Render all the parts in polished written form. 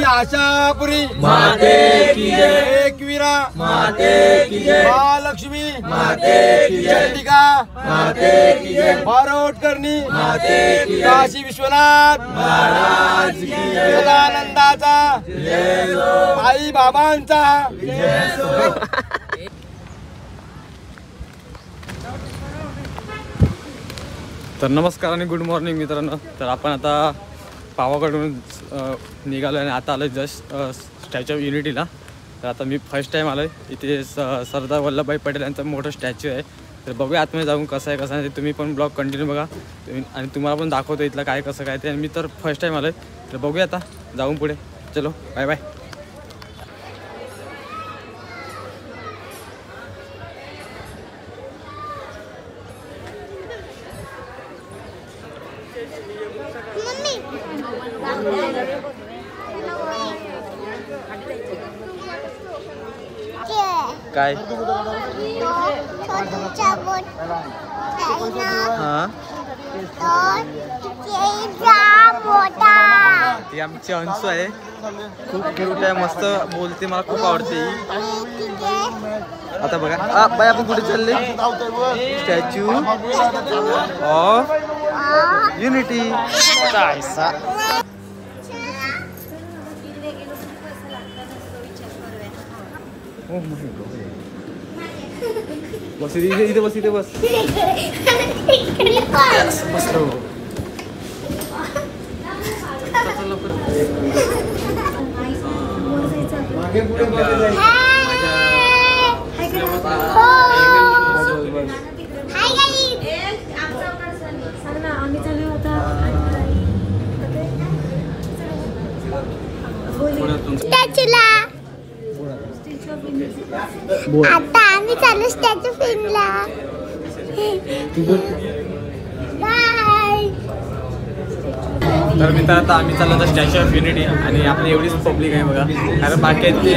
आशापुरी माते की जय, एकवीरा माते की जय, महालक्ष्मी माते की जय, चंडिका माते की जय, बारोटकर्णी माते की जय, काशी विश्वनाथ महाराज की जय, सदानंदाचा जय हो, आई बाबांचा जय हो. तर नमस्कार आणि गुड मॉर्निंग मित्रांनो. तर आपण आता पावागडहून निघालो आणि आता आलो जस्ट स्टॅच्यू ऑफ युनिटीला. तर आता मी फर्स्ट टाईम आलो आहे इथे. सरदार वल्लभभाई पटेल यांचा मोठं स्टॅच्यू आहे. तर बघूया आतमध्ये जाऊन कसं आहे कसं नाही ते तुम्ही पण ब्लॉग कंटिन्यू बघा आणि तुम्हाला पण दाखवतो इथलं काय कसं काय ते. आणि मी तर फर्स्ट टाईम आलो आहे. तर बघूया आता जाऊन पुढे. चलो बाय बाय. काय हां ती आमची अंशू आहे. खूप क्यूट आहे, मस्त बोलते, मला खूप आवडते ही. आता बघा बाय आपण कुठे चालले. Statue of unity. बस इथे बस इथे बस. बसलो. आता आम्ही चालू स्टॅच्यू फिरला. बाय. तर मित्र आता आम्ही चाललो होतो स्टॅच्यू ऑफ युनिटी आणि आपली एवढीच पब्लिक आहे बघा. कारण बाकी ते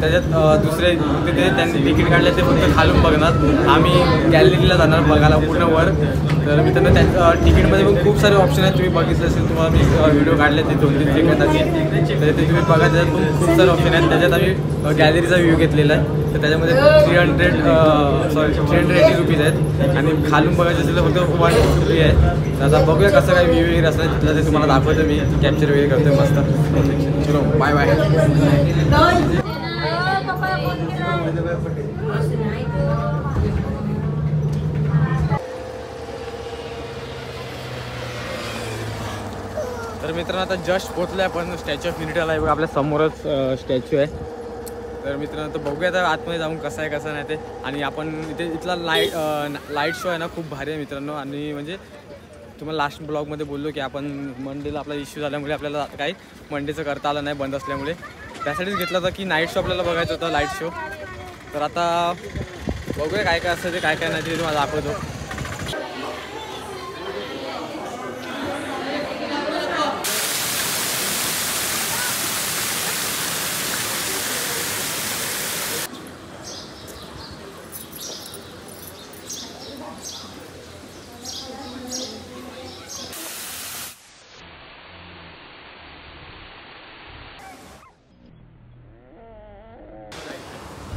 त्याच्यात दुसरे तिथे त्यांनी तिकीट काढले ते फक्त खालून बघणार. आम्ही गॅलरीला जाणार बघायला पूर्ण वर. तर मित्रांनो त्यांच्या तिकीटमध्ये पण खूप सारे ऑप्शन आहेत. तुम्ही बघितलं असेल, तुम्हाला मी व्हिडिओ काढले ते 2-3 सेकंदाचे. तर ते तुम्ही बघा, त्याच्यात पण खूप सारे ऑप्शन आहेत. त्याच्यात आम्ही गॅलरीचा व्ह्यू घेतलेला आहे. तर त्याच्यामध्ये 380 रुपीज आहेत आणि खालून बघायचं असेल तर फक्त 150 आहे. तर आता बघूया कसं काय व्ह्यू वगैरे असं तिथलं ते तुम्हाला दाखवतो मी. कॅप्चर वगैरे करतो मस्त. चलो बाय बाय. तर मित्रांनो आता जस्ट पोहोचलो आहे आपण स्टॅच्यू ऑफ युनिटीला. बघा आपल्या समोरच स्टॅच्यू आहे. तर मित्रांनो तर बघूया आता आतमध्ये जाऊन कसं आहे कसं नाही ते. आणि आपण इथे इथला लाईट शो आहे ना, खूप भारी आहे मित्रांनो. आणि म्हणजे तुम्हाला लास्ट ब्लॉगमध्ये बोललो की आपण मंडेला आपला इश्यू झाल्यामुळे आपल्याला काही मंडेचं करता आलं नाही, बंद असल्यामुळे. त्यासाठीच घेतलं होतं की नाईट शो आपल्याला बघायचं होतं, लाईट शो. तर आता बघूया काय काय असतं ते, काय काय नाही ते तुम्हाला दाखवतो.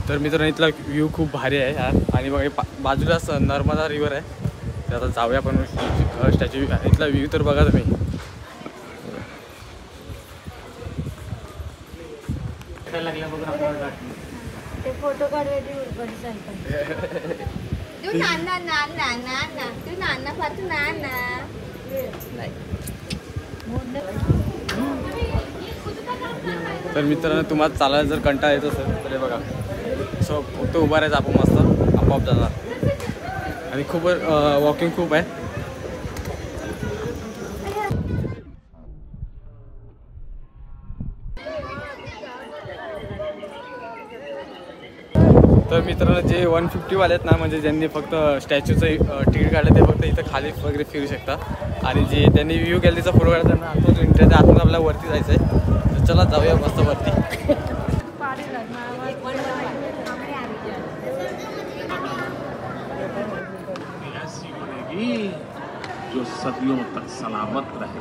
तर मित्रांनो इथला व्ह्यू खूप भारी आहे यार. आणि बघा बाजूलाच नर्मदा रिव्हर आहे. तर आता जाऊया आपण स्टॅच्यू. इथला व्ह्यू तर बघा तुम्ही. फोटो काढायची. तर मित्रांनो तुम्हाला चालायला जर कंटाळा येत असेल तर हे बघा, सो फक्त उभा राहायचं आपण, मस्त आपोआप जाणार. आणि खूप वॉकिंग खूप आहे. तर मित्रांनो जे 150 वाले आहेत ना, म्हणजे ज्यांनी फक्त स्टॅच्यूचं तिकीट काढलं ते फक्त इथं खाली वगैरे फिरू शकतात. आणि जे त्यांनी व्ह्यू गॅलरीचा फोटो काढला त्यांना आतून एंट्री आहे, आतून आपल्याला वरती जायचं आहे. तर चला जाऊया मस्त वरती. जो सदियों तक सलामत रहे.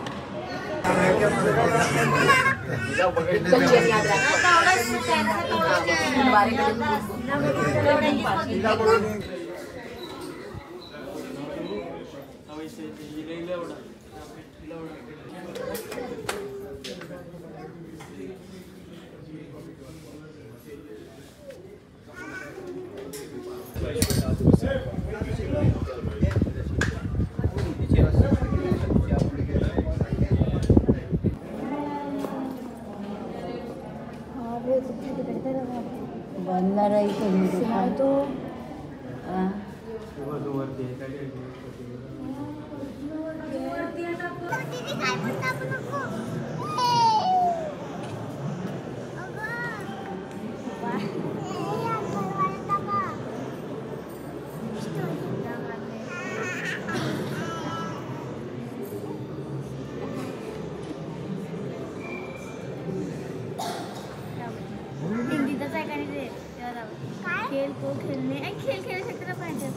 खेल को खेलने खेल खेल सकते ना पाहिजे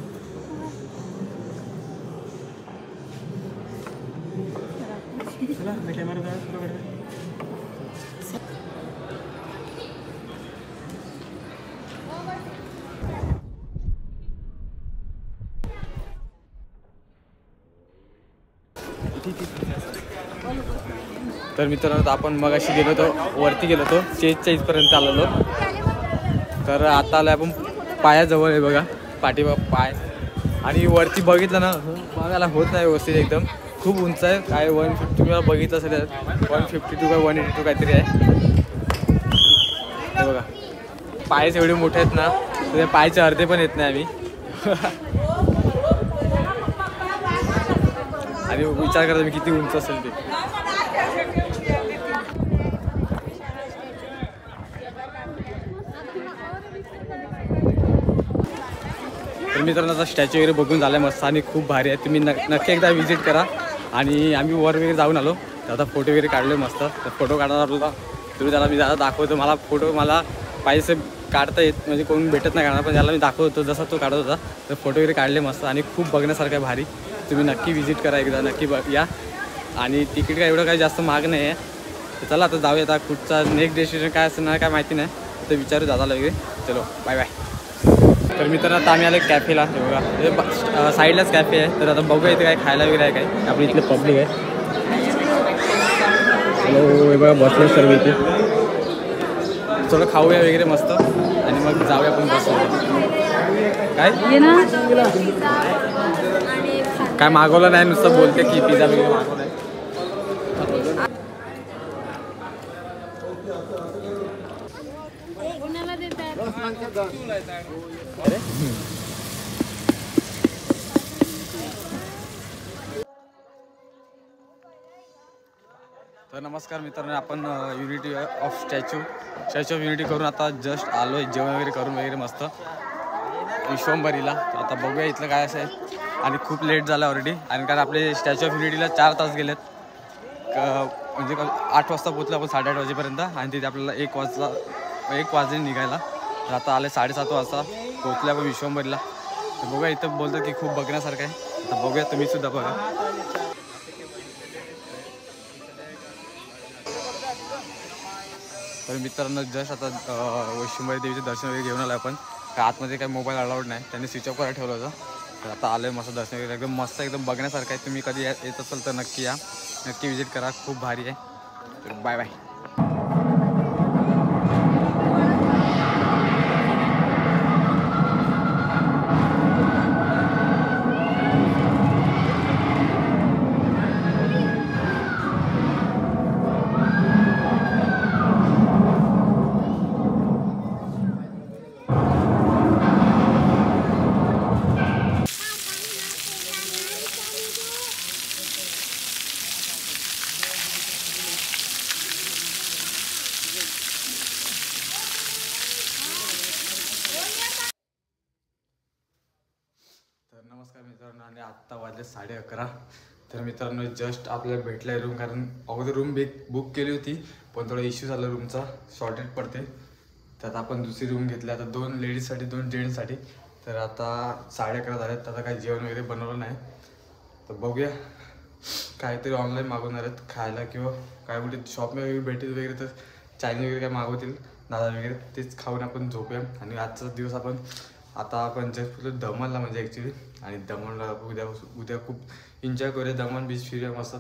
तर मित्रांनो आपण मगाशी गेलो होतो वरती गेलो होतो चेजच्या इथपर्यंत आलेलो. तर आता आलो आपण पायाजवळ आहे बघा पाय आणि वरती बघितलं ना बघायला होत नाही व्यवस्थित एकदम खूप उंच आहे. काय 150 तुम्हाला बघितलं असेल 152 काय 182 काहीतरी आहे. हे बघा पायच एवढे मोठे आहेत ना तर त्या पायचे अर्धे पण येत नाही आम्ही. आणि विचार करा मी किती उंच असेल ते. तर मित्रांनो आता स्टॅच्यू वगैरे बघून झालं मस्त आणि खूप भारी आहे. तुम्ही नक्की एकदा व्हिजिट करा. आणि आम्ही वर वगैरे जाऊन आलो तर आता फोटो वगैरे काढले मस्त. तर फोटो काढणार आपल्याला तुम्ही त्याला मी जरा दाखवतो. मला फोटो मला पाहिजे काढता येत म्हणजे कोण भेटत नाही काढणार पण त्याला मी दाखवतो जसा तो काढत होता. तर फोटो वगैरे काढले मस्त आणि खूप बघण्यासारखं आहे भारी. तुम्ही नक्की व्हिजिट करा एकदा नक्की या. आणि तिकीट काय एवढं काही जास्त महाग नाही आहे. तर चला आता जाऊया. आता कुठचा नेक्स्ट डेस्टिनेशन काय असं ना काय माहिती नाही तर विचारू दादाला वगैरे. चलो बाय बाय. तर मित्रांनो आता आम्ही आलो कॅफेला. हे बघा साईडलाच कॅफे आहे. तर आता बघूया इथे काय खायला वगैरे आहे काय. आपली इथले पब्लिक आहे. हॅलो हे बघा बसले सर्व इथे. थोडं खाऊया वगैरे मस्त आणि मग जाऊया आपण बसलो. काय मागवलं नाही नुसतं बोलते की पिझ्झा वगैरे मागवलं आहे. तर नमस्कार मित्रांनो आपण unity of statue of unity करून आता जस्ट आलो आहे. जेवण वगैरे करून वगैरे मस्त विश्वंभरीला. आता बघूया इथलं काय असं आहे. आणि खूप लेट झालं ऑलरेडी आणि कारण आपले स्टॅच्यू ऑफ युनिटीला 4 तास गेलेत. म्हणजे 8 वाजता पोचलो आपण 8:30 वाजेपर्यंत आणि तिथे आपल्याला 1 वाजले निघायला. तर आता आले 7:30 वाजता पोचले आपण विश्वंभरीला. तर बघूया इथं बोलतो की खूप बघण्यासारखं आहे. आता बघूया तुम्ही सुद्धा बघा. तर मित्रांनो जस्ट आता वैष्णोदेवी देवीचे दर्शन वगैरे घेऊन आलो आपण. आतमध्ये काही मोबाईल अलाउड नाही त्यांनी स्विच ऑफ करायला ठेवलं होतं. तर आता आलं आहे मस्त दर्शन वगैरे एकदम मस्त एकदम बघण्यासारखं आहे. तुम्ही कधी येत असाल तर नक्की या नक्की विजिट करा खूप भारी आहे. तर बाय बाय. नमस्कार मित्रांनो आणि आत्ता वाजले 11:30. तर मित्रांनो जस्ट आपल्याला भेटलं आहे रूम. कारण अगोदर रूम बुक केली होती पण थोडा इश्यू झाला रूमचा शॉर्टेज पडते. तर आता आपण दुसरी रूम घेतली आता 2 लेडीजसाठी 2 जेंट्ससाठी. तर आता 11:30 झाल्यात. आता काही जेवण वगैरे बनवलं नाही तर बघूया काहीतरी ऑनलाईन मागवणार आहेत खायला किंवा काय कुठे शॉपमध्ये वगैरे भेटेल वगैरे तर चायनीज वगैरे काय मागवतील दादा वगैरे तेच खाऊन आपण झोपूया. आणि आजचा दिवस आता आपण जस्ट दमनला म्हणजे ॲक्च्युली आणि दमनला उद्या खूप एन्जॉय करूया. दमन बीच फिरूया मस्त.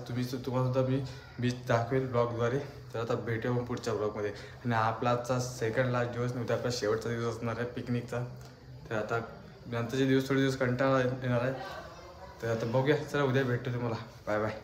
तुम्हाला सुद्धा मी बीच दाखवेल ब्लॉगद्वारे. तर आता भेटूया मग पुढच्या ब्लॉगमध्ये. आणि आपला आजचा सेकंड लास्ट दिवस नव्हता आपला शेवटचा दिवस असणार आहे पिकनिकचा. तर आता नंतरचे दिवस थोडे दिवस कंटाळा येणार आहे. तर आता बघूया. चला उद्या भेटतो तुम्हाला. Bye bye.